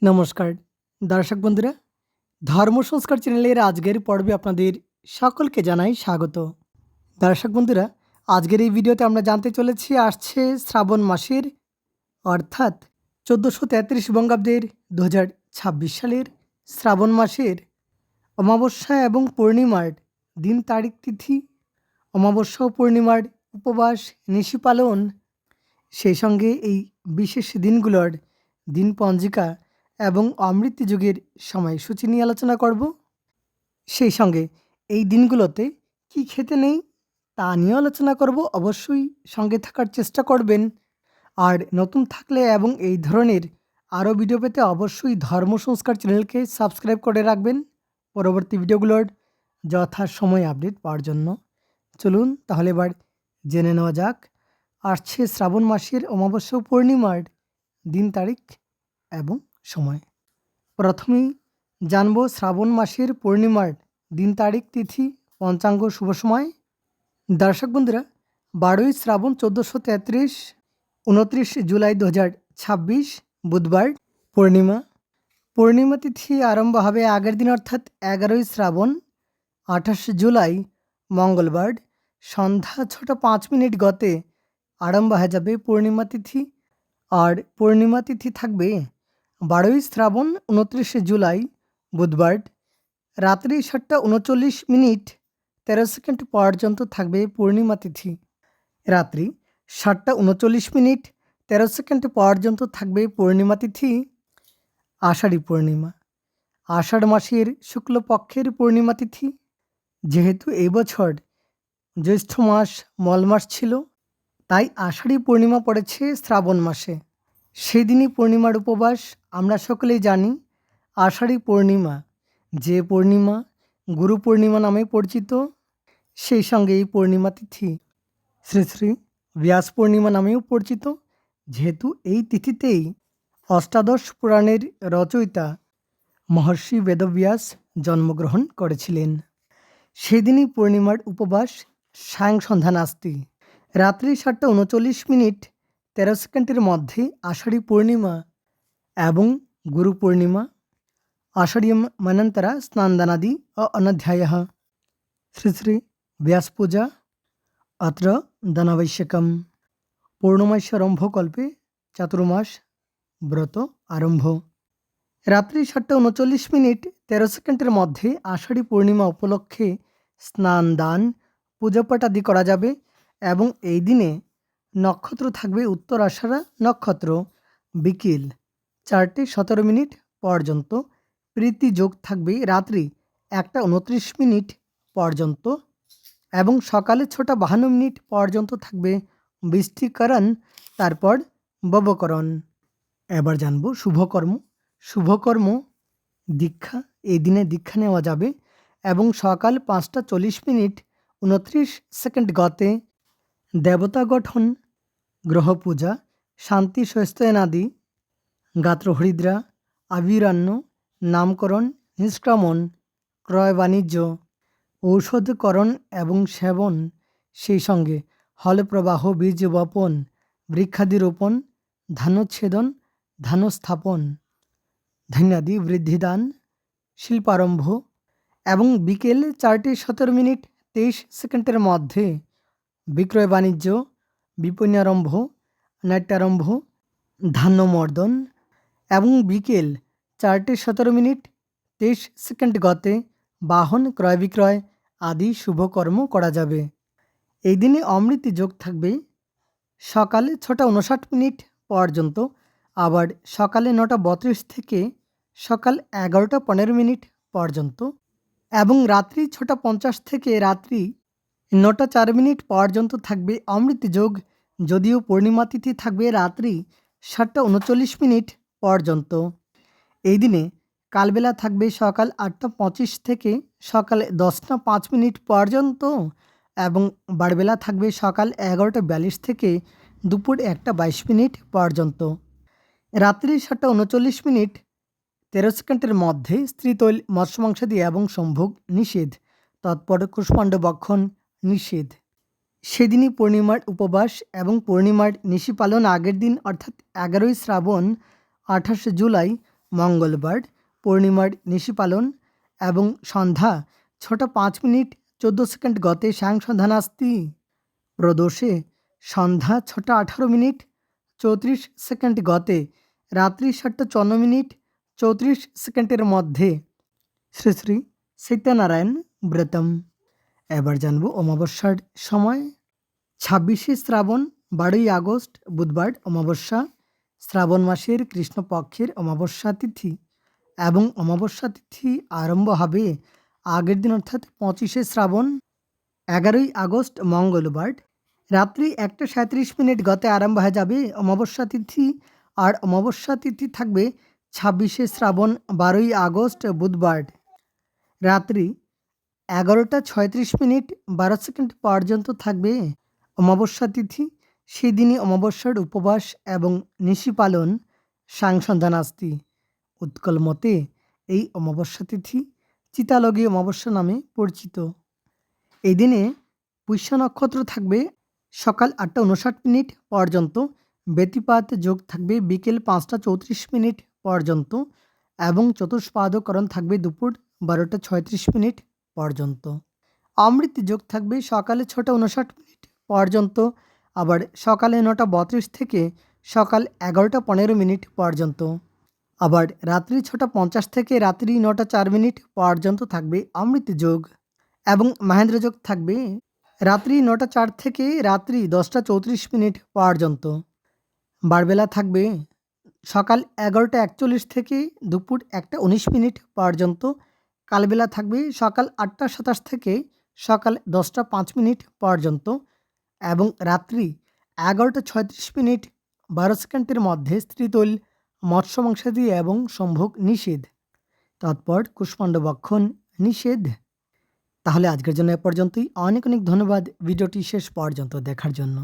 নমস্কার দর্শক বন্ধুরা, ধর্ম সংস্কার চ্যানেলের আজকের পর্বে আপনাদের সকলকে জানাই স্বাগত। দর্শক বন্ধুরা, আজকের এই ভিডিওতে আমরা জানতে চলেছি আসছে শ্রাবণ মাসের অর্থাৎ 1433 বঙ্গাব্দের 2026 সালের শ্রাবণ মাসের অমাবস্যা এবং পূর্ণিমার দিন তারিখ তিথি, অমাবস্যা ও পূর্ণিমার উপবাস নিশি পালন, সেই সঙ্গে এই বিশেষ দিনগুলোর দিন পঞ্জিকা এবং অমৃত যুগের সময়সূচি নিয়ে আলোচনা করব। সেই সঙ্গে এই দিনগুলোতে কি খেতে নেই তা নিয়ে আলোচনা করব। অবশ্যই সঙ্গে থাকার চেষ্টা করবেন। আর নতুন থাকলে এবং এই ধরনের আরও ভিডিও পেতে অবশ্যই ধর্ম সংস্কার চ্যানেলকে সাবস্ক্রাইব করে রাখবেন পরবর্তী ভিডিওগুলোর যথাসময়ে আপডেট পাওয়ার জন্য। চলুন তাহলে এবার জেনে নেওয়া যাক আসছে শ্রাবণ মাসের অমাবস্যা ও পূর্ণিমার দিন তারিখ এবং সময়। প্রথমেই জানব শ্রাবণ মাসের পূর্ণিমার দিন তারিখ তিথি পঞ্চাঙ্গ শুভ সময়। দর্শক বন্ধুরা, 12ই শ্রাবণ 1433 29 জুলাই 2026 বুধবার পূর্ণিমা। পূর্ণিমা তিথি আরম্ভ হবে আগের দিন অর্থাৎ 11ই শ্রাবণ 28 জুলাই মঙ্গলবার সন্ধ্যা 6টা 5 মিনিট গতে আরম্ভ হয়ে যাবে পূর্ণিমা তিথি। আর পূর্ণিমা তিথি থাকবে 12ই শ্রাবণ 29 জুলাই বুধবার রাত্রি 7টা 39 মিনিট 13 সেকেন্ড পর্যন্ত থাকবে পূর্ণিমা তিথি। রাত্রি 7টা 39 মিনিট 13 সেকেন্ড পর্যন্ত থাকবে পূর্ণিমা তিথি। আষাঢ়ী পূর্ণিমা, আষাঢ় মাসের শুক্লপক্ষের পূর্ণিমা তিথি। যেহেতু এবছর জ্যৈষ্ঠ মাস মল মাস ছিল, তাই আষাঢ়ী পূর্ণিমা পড়েছে শ্রাবণ মাসে। সেই দিনই পূর্ণিমার উপবাস। আমরা সকলেই জানি আষাঢ়ী পূর্ণিমা যে পূর্ণিমা গুরু পূর্ণিমা নামে পরিচিত। সেই সঙ্গে এই পূর্ণিমা তিথি শ্রী শ্রী ব্যাস পূর্ণিমা নামেও পরিচিত, যেহেতু এই তিথিতেই অষ্টাদশ পুরাণের রচয়িতা মহর্ষি বেদব্যাস জন্মগ্রহণ করেছিলেন। সেদিনই পূর্ণিমার উপবাস সায়ং সন্ধ্যা নাস্তি। রাত্রি 7টা 39 মিনিট 13 সেকেন্ডের মধ্যে আষাঢ়ী পূর্ণিমা এবং গুরু পূর্ণিমা। আষাঢ়ীয়ম মনন্তরা স্নানদানাদি অনধ্যায়ः। শ্রী শ্রী ব্যাস পূজা অত্র দানাবৈশ্যকম। পূর্ণমাস্যারম্ভ কল্পে চাতুর্মাস ব্রত আরম্ভ। রাত্রি 7টা 39 মিনিট 13 সেকেন্ডের মধ্যে আষাঢ়ী পূর্ণিমা উপলক্ষে স্নান দান পূজাপাঠ আদি করা যাবে এবং এই দিনে নক্ষত্র থাকবে উত্তর আষাঢ়া নক্ষত্র বিকেল 4টে 17 মিনিট পর্যন্ত। প্রীতি যোগ থাকবে রাত্রি 1টা 29 মিনিট পর্যন্ত এবং সকালে 6টা 52 মিনিট পর্যন্ত থাকবে বৃষ্টিকরণ, তারপর ববকরণ। এবার জানব শুভকর্ম। শুভকর্ম দীক্ষা, এই দিনে দীক্ষা নেওয়া যাবে এবং সকাল 5টা 40 মিনিট 29 সেকেন্ড গতে দেবতা গঠন, গ্রহ পূজা, শান্তি স্বস্ত্যয়নাদি, গাত্রহরিদ্রা, আবিরান্ন, নামকরণ, নিষ্ক্রমণ, ক্রয় বাণিজ্য, ঔষধকরণ এবং সেবন, সেই সঙ্গে হলপ্রবাহ, বীজ বপন, বৃক্ষাদি রোপণ, ধানোচ্ছেদন, ধান স্থাপন, ধান্যাদি বৃদ্ধিদান, শিল্পারম্ভ এবং বিকেল 4টে 17 মিনিট 23 সেকেন্ডের মধ্যে বিক্রয় বাণিজ্য, বিপণারম্ভ, নাট্যারম্ভ, ধান্যমর্দন এবং বিকেল 4টে 17 মিনিট 23 সেকেন্ড গতে বাহন ক্রয় বিক্রয় আদি শুভকর্ম করা যাবে। এই দিনে অমৃত যোগ থাকবে সকালে 6টা 59 মিনিট পর্যন্ত, আবার সকালে 9টা 32 থেকে সকাল 11টা 15 মিনিট পর্যন্ত এবং রাত্রি 6টা 50 থেকে রাত্রি 9টা 4 মিনিট পর্যন্ত থাকবে অমৃত যোগ। যদিও পূর্ণিমা তিথি থাকবে রাত্রি 7টা 39 মিনিট পর্যন্ত। এই দিনে কালবেলা থাকবে সকাল 8টা 25 থেকে সকাল 10টা 5 মিনিট পর্যন্ত এবং বারবেলা থাকবে সকাল 11টা 42 থেকে দুপুর 1টা 22 মিনিট পর্যন্ত। রাত্রি 7টা 39 মিনিট 13 সেকেন্ডের মধ্যে স্ত্রীতৈল, মৎস্যমাংসাদি এবং সম্ভোগ নিষেধ, তৎপর কুষ্মাণ্ড বক্ষণ নিষেধ। সেদিনই পূর্ণিমার উপবাস এবং পূর্ণিমার নিশি পালন আগের দিন অর্থাৎ 11ই শ্রাবণ 28 জুলাই মঙ্গলবার পূর্ণিমার নিশি পালন এবং সন্ধ্যা ৬টা ৫ মিনিট ১৪ সেকেন্ড গতে সায়ং সন্ধ্যা নাস্তি। প্রদোষে সন্ধ্যা ৬টা ১৮ মিনিট ৩৪ সেকেন্ড গতে রাত্রি ৭টা ৫৪ মিনিট ৩৪ সেকেন্ডের মধ্যে শ্রী শ্রী সত্যনারায়ণ ব্রতম। এবার জানব অমাবস্যার সময়। ২৬শে শ্রাবণ ১২ই আগস্ট বুধবার অমাবস্যা, শ্রাবণ মাসের কৃষ্ণপক্ষের অমাবস্যা তিথি এবং অমাবস্যা তিথি আরম্ভ হবে আগের দিন অর্থাৎ ২৫শে শ্রাবণ ১১ই আগস্ট মঙ্গলবার রাত্রি ১টা ৩৭ মিনিট গতে আরম্ভ হয়ে যাবে অমাবস্যা তিথি। আর অমাবস্যা তিথি থাকবে ২৬শে শ্রাবণ ১২ই আগস্ট বুধবার রাত্রি ১১টা ৩৬ মিনিট ১২ সেকেন্ড পর্যন্ত থাকবে অমাবস্যা তিথি। সেদিনই অমাবস্যার উপবাস এবং নিশি পালন সায়ং সন্ধ্যা নাস্তি। উৎকল মতে এই অমাবস্যা তিথি চিতালগী অমাবস্যা নামে পরিচিত। এই দিনে পুষ্য নক্ষত্র থাকবে সকাল ৮টা ৫৯ মিনিট পর্যন্ত, ব্যতিপাত যোগ থাকবে বিকেল ৫টা ৩৪ মিনিট পর্যন্ত এবং চতুষ্পাদকরণ থাকবে দুপুর ১২টা ৩৬ মিনিট পর্যন্ত। অমৃত যোগ থাকবে সকালে ৬টা ৫৯ মিনিট পর্যন্ত, আবার সকালে ৯টা ৩২ থেকে সকাল ১১টা ১৫ মিনিট পর্যন্ত, আবার রাত্রি ৬টা ৫০ থেকে রাত্রি ৯টা ৪ মিনিট পর্যন্ত থাকবে অমৃত যোগ। এবং মহেন্দ্র যোগ থাকবে রাত্রি ৯টা ৪ থেকে রাত্রি ১০টা ৩৪ মিনিট পর্যন্ত। বারবেলা থাকবে সকাল ১১টা ৪১ থেকে দুপুর ১টা ১৯ মিনিট পর্যন্ত। কালবেলা থাকবে সকাল ৮টা ২৭ থেকে সকাল 10টা ৫ মিনিট পর্যন্ত এবং রাত্রি ১১টা ৩৬ মিনিট ১২ সেকেন্ডের মধ্যে স্ত্রীতৈল, মৎস্য মাংসাদি এবং সম্ভোগ নিষেধ। তৎপর কুষ্মাণ্ড ভক্ষণ নিষেধ। তাহলে আজকের জন্য এ পর্যন্তই। অনেক অনেক ধন্যবাদ ভিডিওটি শেষ পর্যন্ত দেখার জন্য।